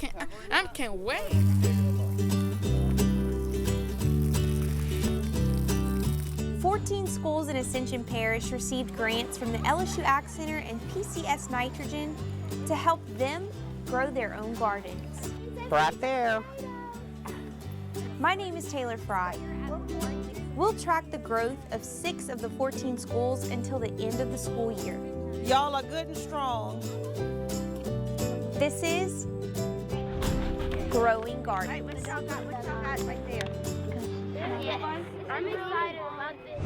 can't wait. 14 schools in Ascension Parish received grants from the LSU Ag Center and PCS Nitrogen to help them grow their own gardens. Right there. My name is Taylor Fry. We'll track the growth of 6 of the 14 schools until the end of the school year. Y'all are good and strong. This is Greauxing Gardens. Hey, what y'all got right there? I'm excited about this.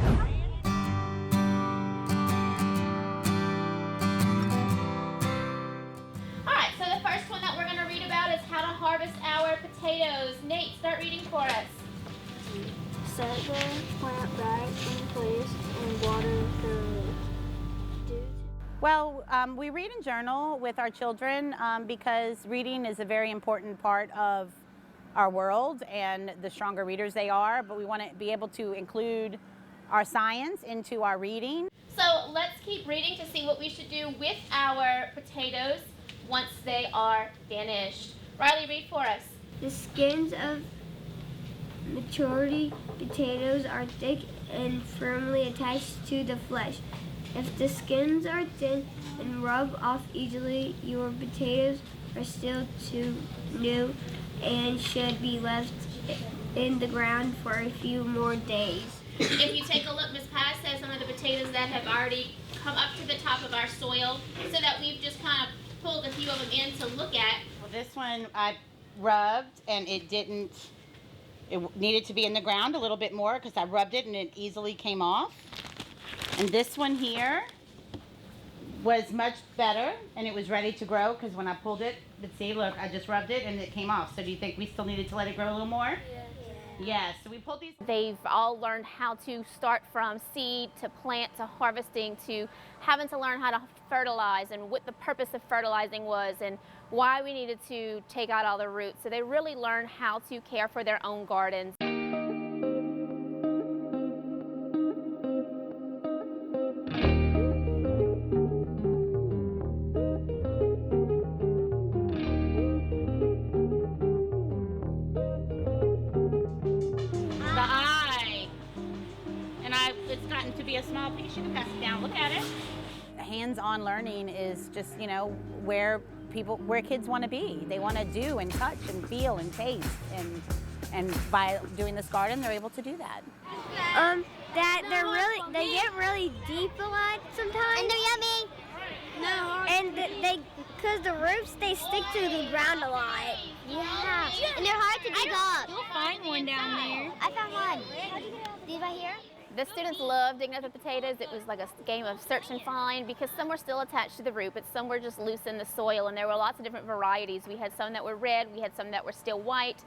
Alright, so the first one that we're going to read about is how to harvest our potatoes. Nate, start reading for us. Set the plant bags in place and water the dew. Well, we read and journal with our children because reading is a very important part of our world, and the stronger readers they are, but we want to be able to include our science into our reading. So let's keep reading to see what we should do with our potatoes once they are finished. Riley, read for us. The skins of maturity potatoes are thick and firmly attached to the flesh. If the skins are thin and rub off easily, your potatoes are still too new and should be left in the ground for a few more days. If you take a look, Miss Paz says some of the potatoes that have already come up to the top of our soil, so that we've just kind of pulled a few of them in to look at. Well, this one I rubbed and it needed to be in the ground a little bit more because I rubbed it and it easily came off. And this one here was much better and it was ready to grow because when I pulled it, but see, look, I just rubbed it and it came off. So do you think we still needed to let it grow a little more? Yes, so we pulled these. They've all learned how to start from seed to plant to harvesting to having to learn how to fertilize and what the purpose of fertilizing was and why we needed to take out all the roots. So they really learn how to care for their own gardens. It's gotten to be a small piece. You can pass it down. Look at it. Hands-on learning is just, you know, where kids want to be. They want to do and touch and feel and taste, and by doing this garden, they're able to do that. They get really deep a lot sometimes. And they're yummy. No. And because the roots, they stick to the ground a lot. Yeah. And they're hard to dig up. You'll find one down there. I found one. These right here? The students loved digging up the potatoes. It was like a game of search and find because some were still attached to the root, but some were just loose in the soil, and there were lots of different varieties. We had some that were red, we had some that were still white,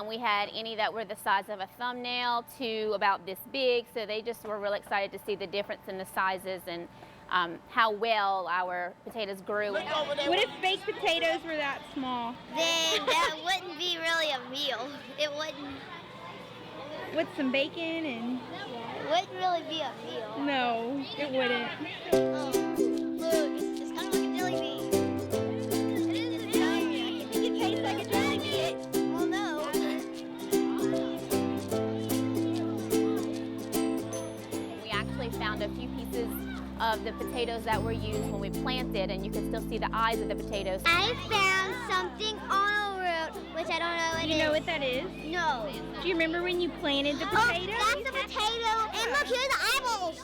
we had any that were the size of a thumbnail to about this big, so they just were really excited to see the difference in the sizes and how well our potatoes grew. What if baked potatoes were that small? Then that wouldn't be really a meal. It wouldn't. With some bacon and... It wouldn't really be a meal. No, it wouldn't. Oh, look, it's kind of like a jelly bean. It is a jelly bean. I think it tastes like a jelly bean. Well, no. We actually found a few pieces of the potatoes that were used when we planted, and you can still see the eyes of the potatoes. I found something on a root, which I don't know what it is. You know what that is? No. Do you remember when you planted the potatoes? Oh, that's the potato. And look, here's the eyeballs.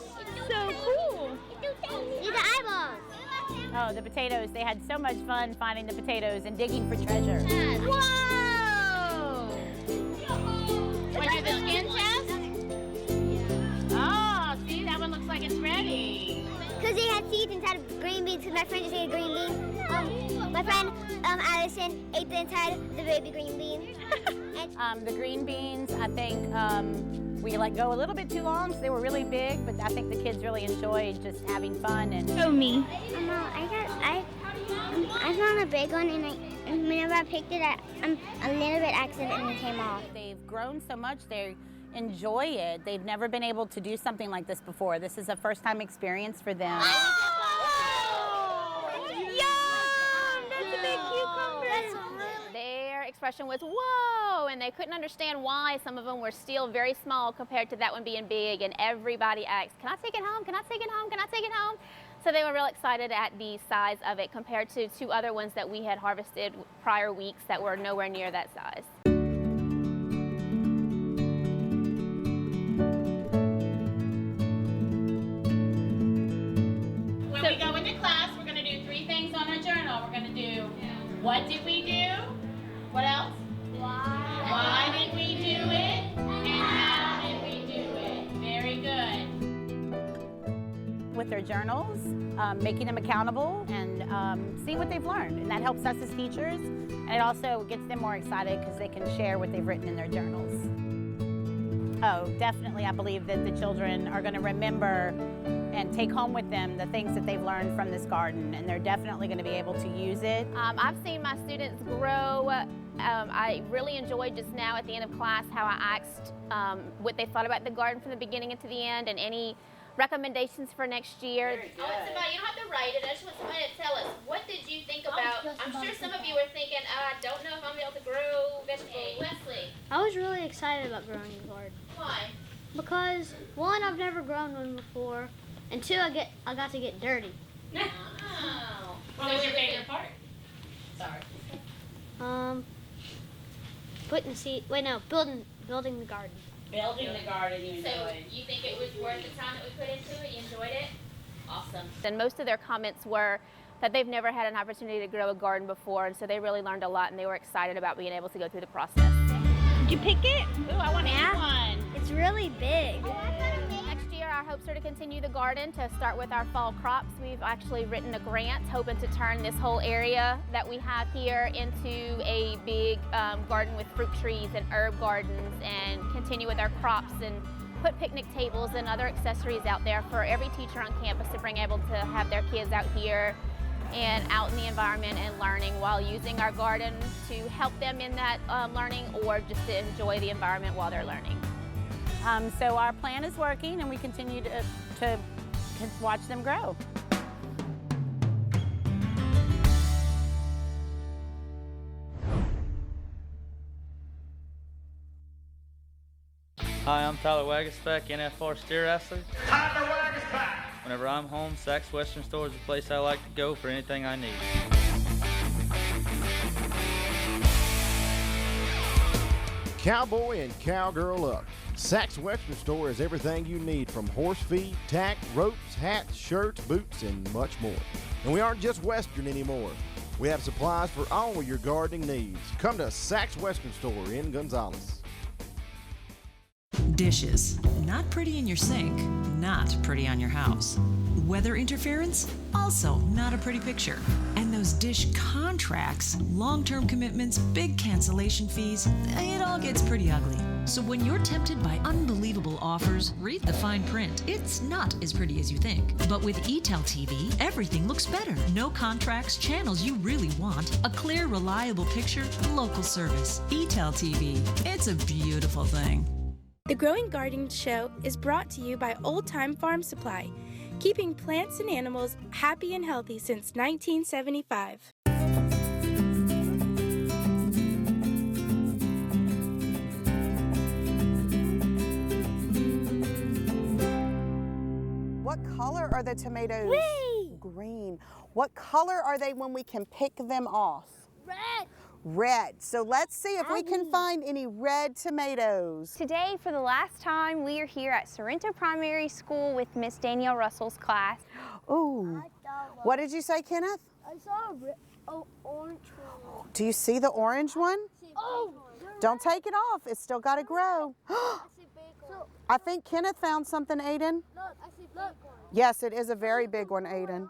So cool. These are eyeballs. Oh, the potatoes. They had so much fun finding the potatoes and digging for treasure. Whoa! Want to do the skin test? Oh, see, that one looks like it's ready. Because they had seeds inside of green beans, because my friend just ate a green bean. My friend Allison ate the inside of the baby green bean. The green beans, I think we let go a little bit too long, so they were really big, but I think the kids really enjoyed just having fun. And Oh, me. I found a big one, and whenever I picked it, I'm a little bit accidentally came off. They've grown so much, they enjoy it. They've never been able to do something like this before. This is a first-time experience for them. Oh! Yum! That's a big cucumber. They expression was, whoa, and they couldn't understand why some of them were still very small compared to that one being big, and everybody asked, can I take it home? Can I take it home? Can I take it home? So they were real excited at the size of it compared to 2 other ones that we had harvested prior weeks that were nowhere near that size. When we go into class, we're going to do 3 things on our journal. We're going to do, what did we do? What else? Why did we do it? And how did we do it? Very good. With their journals, making them accountable and seeing what they've learned. And that helps us as teachers. And it also gets them more excited because they can share what they've written in their journals. Oh, definitely, I believe that the children are going to remember and take home with them the things that they've learned from this garden, and they're definitely going to be able to use it. I've seen my students grow. I really enjoyed just now at the end of class how I asked what they thought about the garden from the beginning and to the end, and any recommendations for next year. Oh, it's about, you don't have to write it. I just want somebody to tell us, what did you think about, I'm sure some of you were thinking, I don't know if I'm able to grow vegetables. Wesley. I was really excited about growing a garden. Why? Because 1, I've never grown one before, and 2, I got to get dirty. Oh. What was your favorite part? Sorry. Building the garden. Building the garden you So enjoyed. you think it was worth the time that we put into it? You enjoyed it? Awesome. And most of their comments were that they've never had an opportunity to grow a garden before, and so they really learned a lot, and they were excited about being able to go through the process. Did you pick it? Ooh, I want to eat one. It's really big. Next year, our hopes are to continue the garden, to start with our fall crops. We've actually written a grant hoping to turn this whole area that we have here into a big garden with fruit trees and herb gardens, and continue with our crops and put picnic tables and other accessories out there for every teacher on campus to bring able to have their kids out here and out in the environment and learning while using our garden to help them in that learning, or just to enjoy the environment while they're learning. So our plan is working, and we continue to watch them grow. Hi, I'm Tyler Wagaspack, NFR steer wrestler. Tyler Wagaspack! Whenever I'm home, Saks Western Store is the place I like to go for anything I need. Cowboy and cowgirl up. Saks Western Store has everything you need, from horse feed, tack, ropes, hats, shirts, boots, and much more. And we aren't just Western anymore. We have supplies for all your gardening needs. Come to Saks Western Store in Gonzales. Dishes. Not pretty in your sink, not pretty on your house. Weather interference? Also not a pretty picture. And those dish contracts, long-term commitments, big cancellation fees, it all gets pretty ugly. So when you're tempted by unbelievable offers, read the fine print. It's not as pretty as you think. But with eTel TV, everything looks better. No contracts, channels you really want, a clear, reliable picture, local service. eTel TV. It's a beautiful thing. The Growing Garden Show is brought to you by Old Time Farm Supply, keeping plants and animals happy and healthy since 1975. What color are the tomatoes? Green. Green. What color are they when we can pick them off? Red. Red. So let's see if we can find any red tomatoes. Today, for the last time, we are here at Sorrento Primary School with Miss Danielle Russell's class. Ooh. What did you say, Kenneth? I saw an orange one. Do you see the orange one? Oh! Don't take it off. It's still got to grow. I think Kenneth found something, Aiden. Look, I see big one. Yes, it is a very big one, Aiden.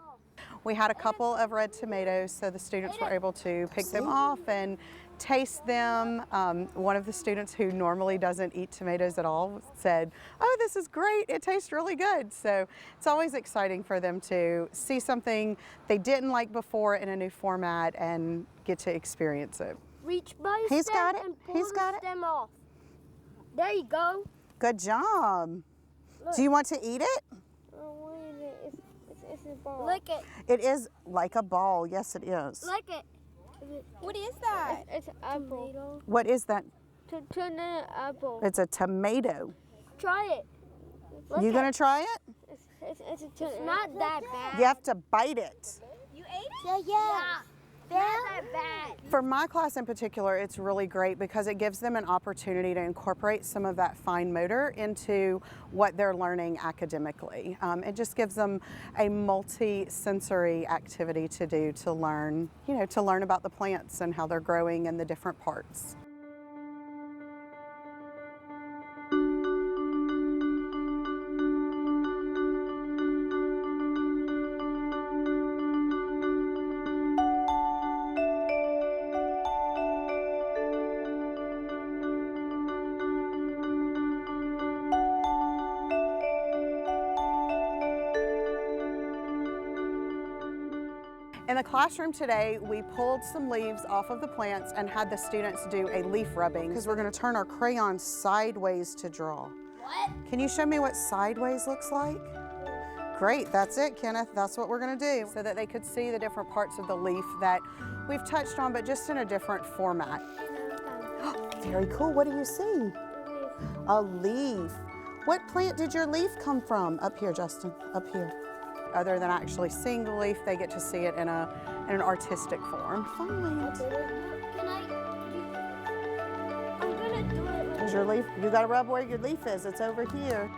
We had a couple of red tomatoes, so the students were able to pick them off and taste them. One of the students who normally doesn't eat tomatoes at all said, "Oh, this is great, it tastes really good." So it's always exciting for them to see something they didn't like before in a new format and get to experience it. Reach by He's stem got it. and pull He's got the it. stem off. There you go. Good job. Look. Do you want to eat it? Oh, what is it? It's a ball. Lick it. It is like a ball. Yes, it is. Lick it. What is that? It's apple. What is that? Turn an apple. It's a tomato. Try it. You gonna try it? It's not that bad. You have to bite it. You ate it? Yeah. Not that bad. For my class in particular, it's really great because it gives them an opportunity to incorporate some of that fine motor into what they're learning academically. It just gives them a multi-sensory activity to do to learn, to learn about the plants and how they're growing and the different parts. In the classroom today, we pulled some leaves off of the plants and had the students do a leaf rubbing because we're going to turn our crayons sideways to draw. What? Can you show me what sideways looks like? Great, that's it, Kenneth. That's what we're going to do so that they could see the different parts of the leaf that we've touched on, but just in a different format. Very cool. What do you see? A leaf. What plant did your leaf come from? Up here, Justin, up here. Other than actually seeing the leaf, they get to see it in an artistic form. Fine. I'm gonna do it. Is your leaf? You got to rub where your leaf is. It's over here.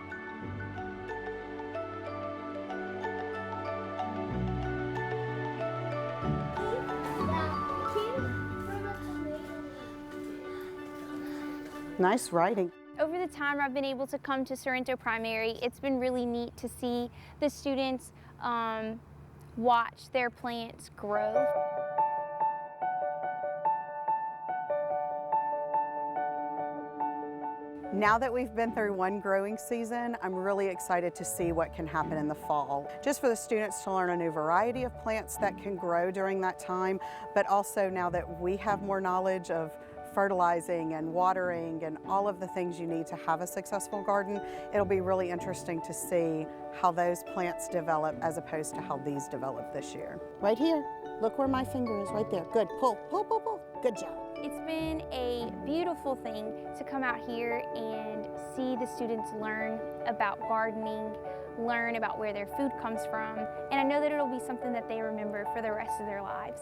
Nice writing. Over the time I've been able to come to Sorrento Primary, it's been really neat to see the students watch their plants grow. Now that we've been through one growing season, I'm really excited to see what can happen in the fall. Just for the students to learn a new variety of plants that can grow during that time, but also now that we have more knowledge of fertilizing and watering and all of the things you need to have a successful garden, it'll be really interesting to see how those plants develop as opposed to how these develop this year. Right here, look where my finger is, right there. Good, pull, pull, pull, pull. Good job. It's been a beautiful thing to come out here and see the students learn about gardening, learn about where their food comes from, and I know that it'll be something that they remember for the rest of their lives.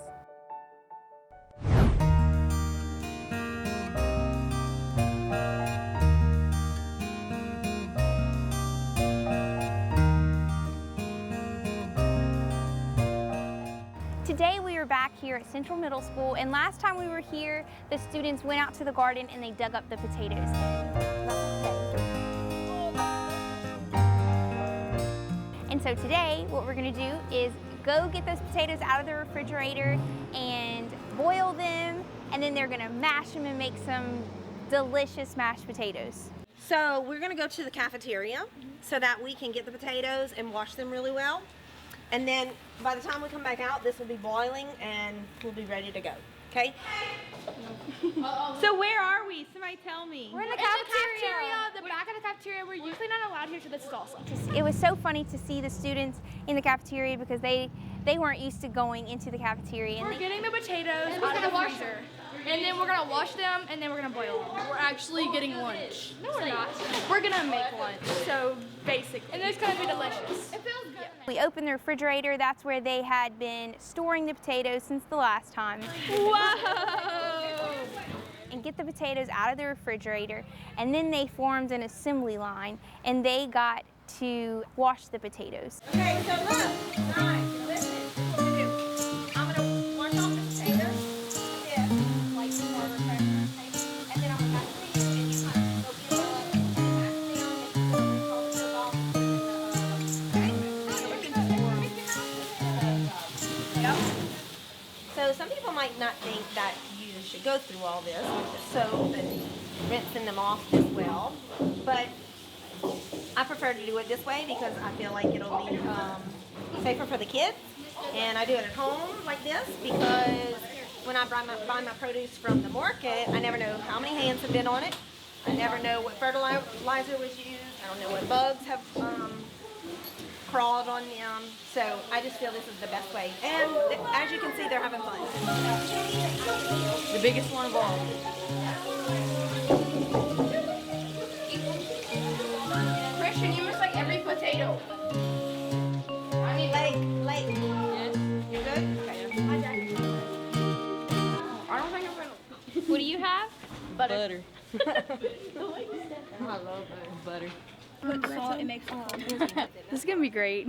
Today we are back here at Central Middle School, and last time we were here, the students went out to the garden and they dug up the potatoes. And so today, what we're gonna do is go get those potatoes out of the refrigerator and boil them, and then they're gonna mash them and make some delicious mashed potatoes. So we're gonna go to the cafeteria so that we can get the potatoes and wash them really well. And then by the time we come back out, this will be boiling and we'll be ready to go, okay? So where are we? Somebody tell me. We're in the cafeteria. The back of the cafeteria. We're usually not allowed here, so this is awesome. It was so funny to see the students in the cafeteria because they weren't used to going into the cafeteria. We're getting the potatoes out of the freezer. And then we're gonna wash them, and then we're gonna boil them. We're actually getting lunch. No, we're not. We're gonna make lunch, so basic. And it's gonna be delicious. It feels good. We opened the refrigerator. That's where they had been storing the potatoes since the last time. Whoa! And get the potatoes out of the refrigerator, and then they formed an assembly line, and they got to wash the potatoes. Okay, so look, guys, listen. What we're gonna do, I'm gonna wash off the potatoes. Like more refreshment, okay? And then I'm gonna back to you, and you kind of go get it and mash it down and all the stuff off. Okay? Yep. So some people might not think that you should go through all this with the soap and rinsing them off as well, but I prefer to do it this way because I feel like it'll be safer for the kids. And I do it at home like this because when I buy my produce from the market, I never know how many hands have been on it. I never know what fertilizer was used. I don't know what bugs have crawled on them. So I just feel this is the best way. And as you can see, they're having fun. The biggest one of all. Christian, you missed like every potato. I mean, Lake. You good? Okay. I don't think I'm gonna. What do you have? Butter. I love butter. Put salt, it makes This is gonna be great.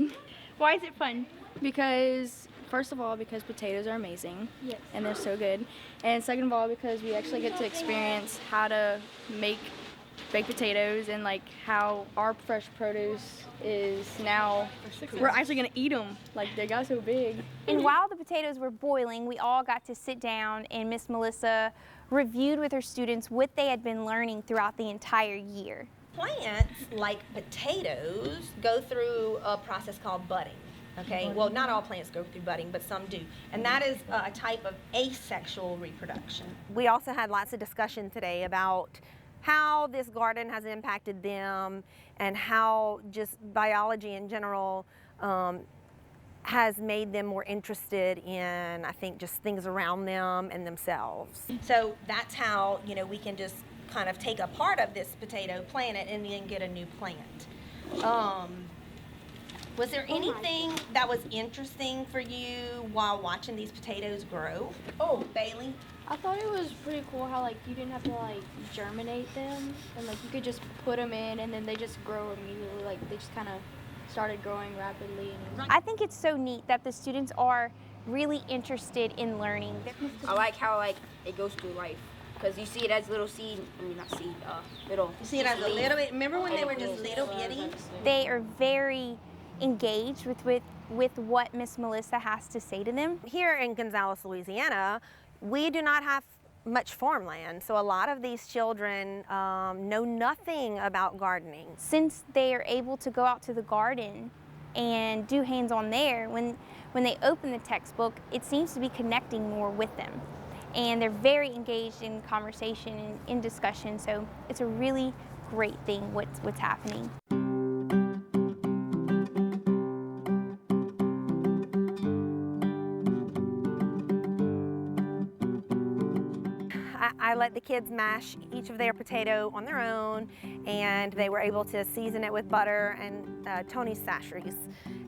Why is it fun? Because first of all, because potatoes are amazing. Yes. And they're so good. And second of all, because we actually get to experience how to make baked potatoes and like how our fresh produce is now. We're actually gonna eat them. Like they got so big. And while the potatoes were boiling, we all got to sit down and Miss Melissa reviewed with her students what they had been learning throughout the entire year. Plants, like potatoes, go through a process called budding. Okay, well, not all plants go through budding, but some do. And that is a type of asexual reproduction. We also had lots of discussion today about how this garden has impacted them and how just biology in general has made them more interested in, I think, just things around them and themselves. So that's how, you know, we can just kind of take a part of this potato, plant it, and then get a new plant. Was there anything that was interesting for you while watching these potatoes grow? Oh, Bailey? I thought it was pretty cool how like you didn't have to like germinate them and like you could just put them in and then they just grow immediately. Like they just kind of started growing rapidly. And I think it's so neat that the students are really interested in learning. I like how like it goes through life. Because you see it as little seed, I mean not seed, little. You see it as a little bit, remember when they were just little bitty? They are very engaged with what Miss Melissa has to say to them. Here in Gonzales, Louisiana, we do not have much farmland, so a lot of these children know nothing about gardening. Since they are able to go out to the garden and do hands-on there, when they open the textbook, it seems to be connecting more with them. And they're very engaged in conversation and in discussion, so it's a really great thing what's happening. I let the kids mash each of their potato on their own, and they were able to season it with butter and Tony's sasheries,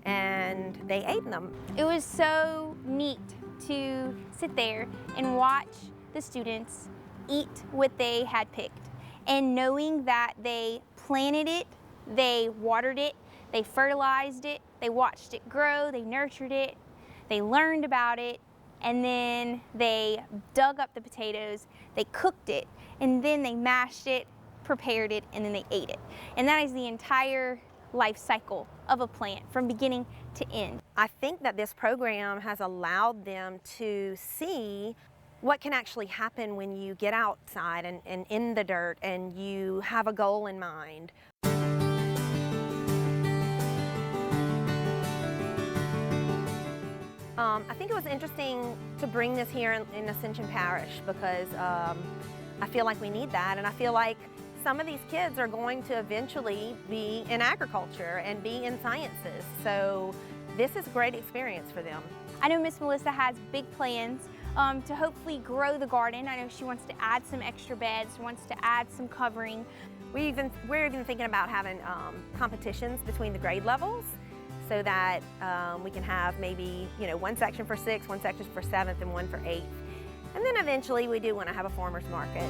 and they ate them. It was so neat to sit there and watch the students eat what they had picked, and knowing that they planted it, they watered it, they fertilized it, they watched it grow, they nurtured it, they learned about it, and then they dug up the potatoes, they cooked it, and then they mashed it, prepared it, and then they ate it. And that is the entire life cycle of a plant from beginning to end. I think that this program has allowed them to see what can actually happen when you get outside and in the dirt and you have a goal in mind. I think it was interesting to bring this here in Ascension Parish because I feel like we need that, and I feel like some of these kids are going to eventually be in agriculture and be in sciences, so this is a great experience for them. I know Miss Melissa has big plans to hopefully grow the garden. I know she wants to add some extra beds, wants to add some covering. We're even thinking about having competitions between the grade levels so that we can have maybe, you know, one section for 6th, one section for 7th, and one for 8th. And then eventually we do want to have a farmer's market.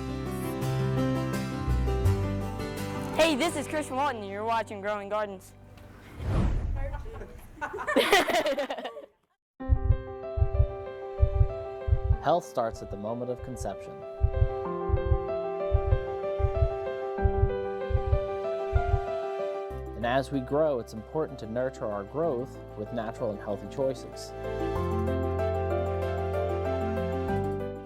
Hey, this is Christian Walton, and you're watching Growing Gardens. Health starts at the moment of conception. And as we grow, it's important to nurture our growth with natural and healthy choices.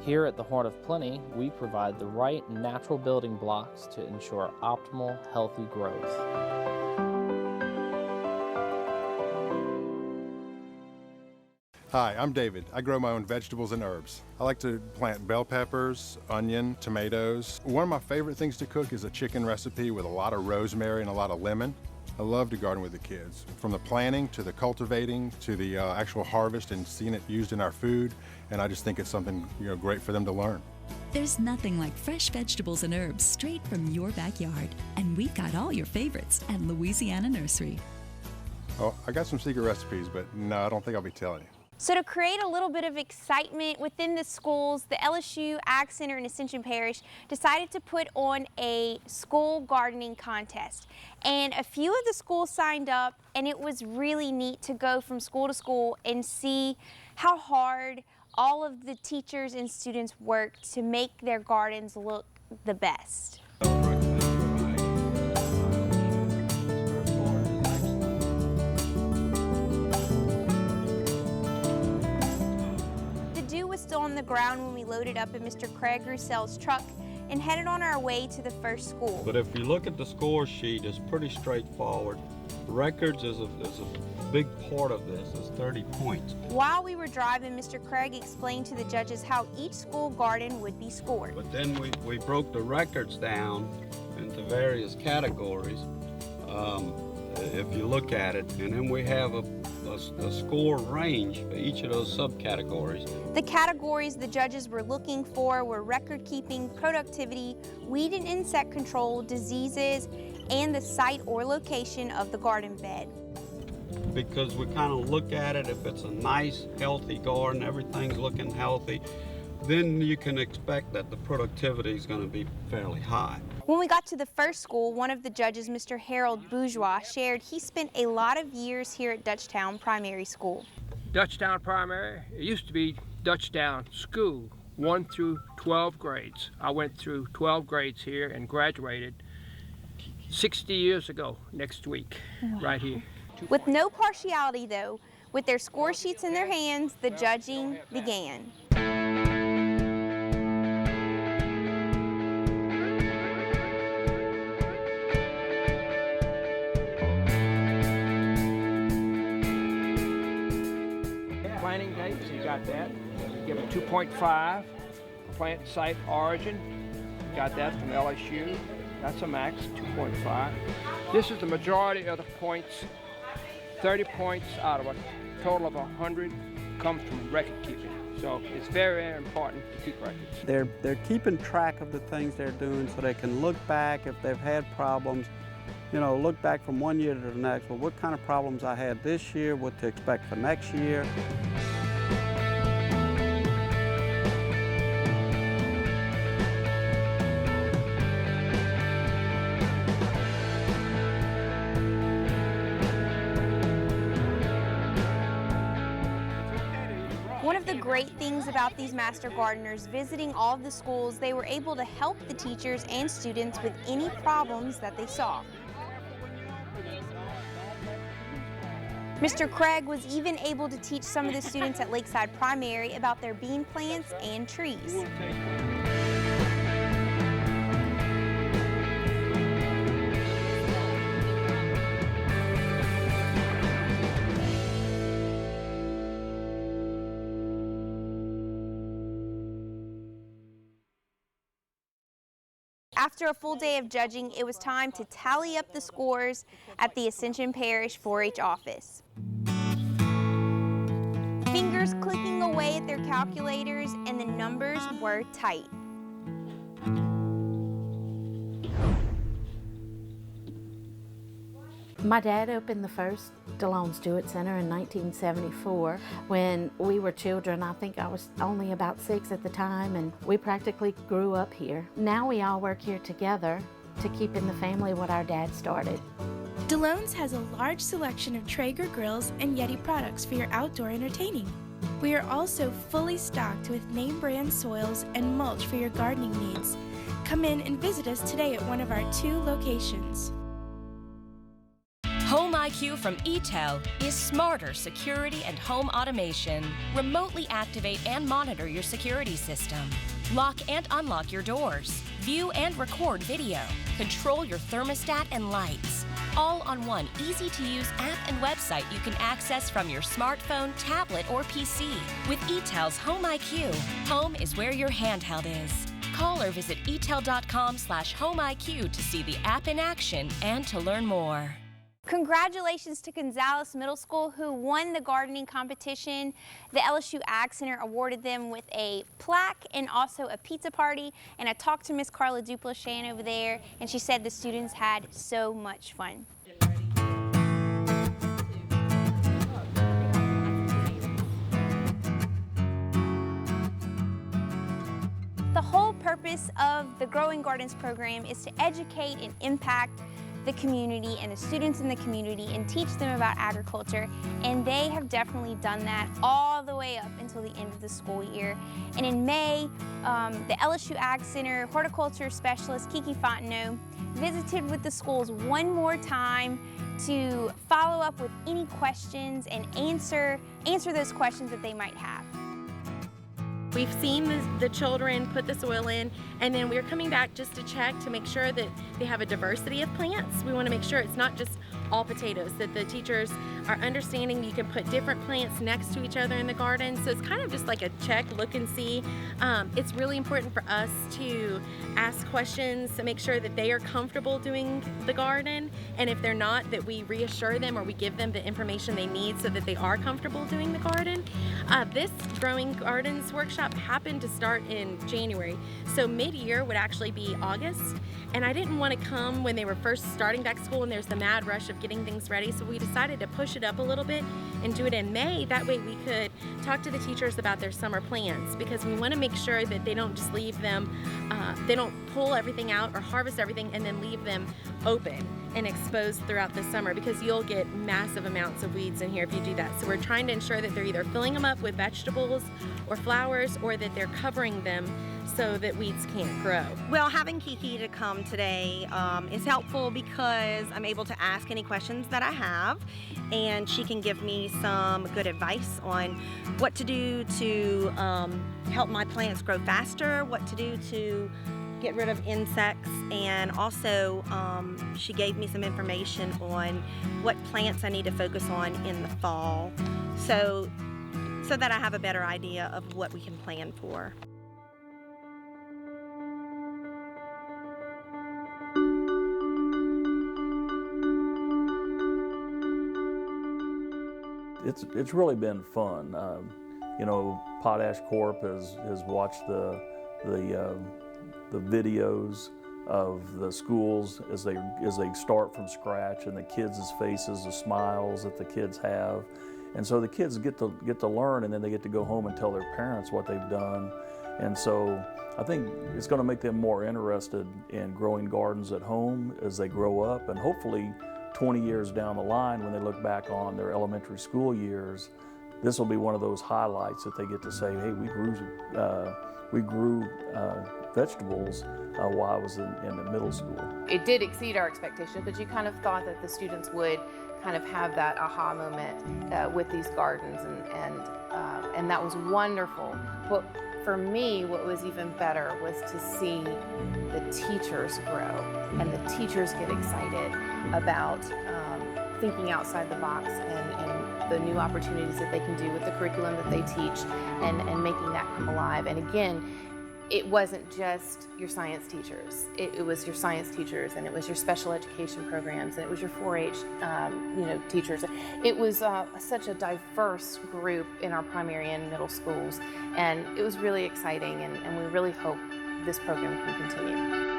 Here at the Horn of Plenty, we provide the right natural building blocks to ensure optimal, healthy growth. Hi, I'm David. I grow my own vegetables and herbs. I like to plant bell peppers, onion, tomatoes. One of my favorite things to cook is a chicken recipe with a lot of rosemary and a lot of lemon. I love to garden with the kids, from the planting to the cultivating to the actual harvest and seeing it used in our food, and I just think it's something great for them to learn. There's nothing like fresh vegetables and herbs straight from your backyard, and we've got all your favorites at Louisiana Nursery. Oh, I got some secret recipes, but no, I don't think I'll be telling you. So to create a little bit of excitement within the schools, the LSU Ag Center in Ascension Parish decided to put on a school gardening contest. And a few of the schools signed up, and it was really neat to go from school to school and see how hard all of the teachers and students worked to make their gardens look the best. Still on the ground when we loaded up in Mr. Craig Roussell's truck and headed on our way to the first school. But if you look at the score sheet, it's pretty straightforward. Records is a big part of this, it's 30 points. While we were driving, Mr. Craig explained to the judges how each school garden would be scored. But then we broke the records down into various categories, if you look at it, and then we have a score range for each of those subcategories. The categories the judges were looking for were record keeping, productivity, weed and insect control, diseases, and the site or location of the garden bed. Because we kind of look at it, if it's a nice, healthy garden, everything's looking healthy, then you can expect that the productivity is going to be fairly high. When we got to the first school, one of the judges, Mr. Harold Bourgeois, shared he spent a lot of years here at Dutchtown Primary School. Dutchtown Primary, it used to be Dutchtown School, 1 through 12 grades. I went through 12 grades here and graduated 60 years ago next week, right here. With no partiality though, with their score sheets in their hands, the judging began. Planting dates, you got that. You give it 2.5. Plant site origin, got that from LSU. That's a max, 2.5. This is the majority of the points. 30 points out of a total of 100 comes from record keeping. So it's very, very important to keep records. They're keeping track of the things they're doing so they can look back if they've had problems. Look back from one year to the next. Well, what kind of problems I had this year, what to expect for next year. One of the great things about these master gardeners visiting all of the schools, they were able to help the teachers and students with any problems that they saw. Mr. Craig was even able to teach some of the students at Lakeside Primary about their bean plants and trees. After a full day of judging, it was time to tally up the scores at the Ascension Parish 4-H office. Fingers clicking away at their calculators, and the numbers were tight. My dad opened the first DeLone Stewart Center in 1974. When we were children, I think I was only about 6 at the time, and we practically grew up here. Now we all work here together to keep in the family what our dad started. DeLone's has a large selection of Traeger grills and Yeti products for your outdoor entertaining. We are also fully stocked with name brand soils and mulch for your gardening needs. Come in and visit us today at one of our 2 locations. Home IQ from eTel is smarter security and home automation. Remotely activate and monitor your security system. Lock and unlock your doors. View and record video. Control your thermostat and lights. All on one easy-to-use app and website you can access from your smartphone, tablet, or PC. With eTel's Home IQ, home is where your handheld is. Call or visit etel.com/homeiq to see the app in action and to learn more. Congratulations to Gonzales Middle School, who won the gardening competition. The LSU Ag Center awarded them with a plaque and also a pizza party. And I talked to Miss Carla Duplashan over there, and she said the students had so much fun. The whole purpose of the Growing Gardens program is to educate and impact the community and the students in the community and teach them about agriculture, and they have definitely done that all the way up until the end of the school year. And in May, the LSU Ag Center horticulture specialist Kiki Fontenot visited with the schools one more time to follow up with any questions and answer those questions that they might have. We've seen the children put the soil in, and then we're coming back just to check to make sure that they have a diversity of plants. We want to make sure it's not just all potatoes, that the teachers are understanding you can put different plants next to each other in the garden. So it's kind of just like a check, look and see. It's really important for us to ask questions to make sure that they are comfortable doing the garden, and if they're not, that we reassure them or we give them the information they need so that they are comfortable doing the garden. This Growing Gardens workshop happened to start in January, so mid-year would actually be August, and I didn't want to come when they were first starting back to school and there's the mad rush of getting things ready, so we decided to push it up a little bit and do it in May. That way we could talk to the teachers about their summer plans, because we want to make sure that they don't just leave them, they don't pull everything out or harvest everything and then leave them open and exposed throughout the summer, because you'll get massive amounts of weeds in here if you do that. So we're trying to ensure that they're either filling them up with vegetables or flowers, or that they're covering them so that weeds can't grow. Well, having Kiki to come today is helpful because I'm able to ask any questions that I have, and she can give me some good advice on what to do to help my plants grow faster, what to do to get rid of insects, and also she gave me some information on what plants I need to focus on in the fall, so that I have a better idea of what we can plan for. It's really been fun. You know, Potash Corp has watched the videos of the schools as they start from scratch, and the kids' faces, the smiles that the kids have, and so the kids get to learn, and then they get to go home and tell their parents what they've done, and so I think it's going to make them more interested in growing gardens at home as they grow up, and hopefully 20 years down the line, when they look back on their elementary school years, this will be one of those highlights that they get to say, hey, we grew vegetables while I was in the middle school. It did exceed our expectations, but you kind of thought that the students would kind of have that aha moment with these gardens, and that was wonderful. But for me, what was even better was to see the teachers grow and the teachers get excited about thinking outside the box and the new opportunities that they can do with the curriculum that they teach, and making that come alive. And again, it wasn't just your science teachers. It was your science teachers, and it was your special education programs, and it was your 4-H teachers. It was such a diverse group in our primary and middle schools, and it was really exciting, and we really hope this program can continue.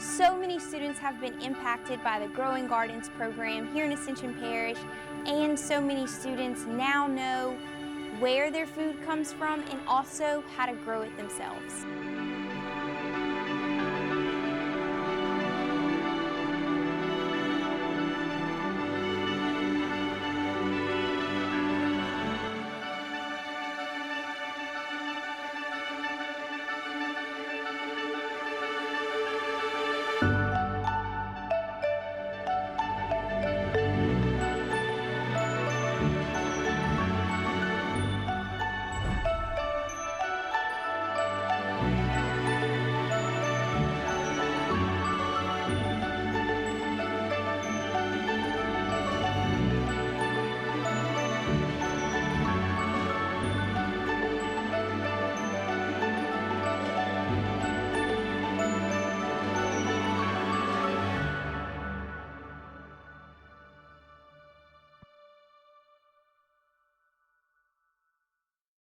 So many students have been impacted by the Growing Gardens program here in Ascension Parish, and so many students now know where their food comes from and also how to grow it themselves.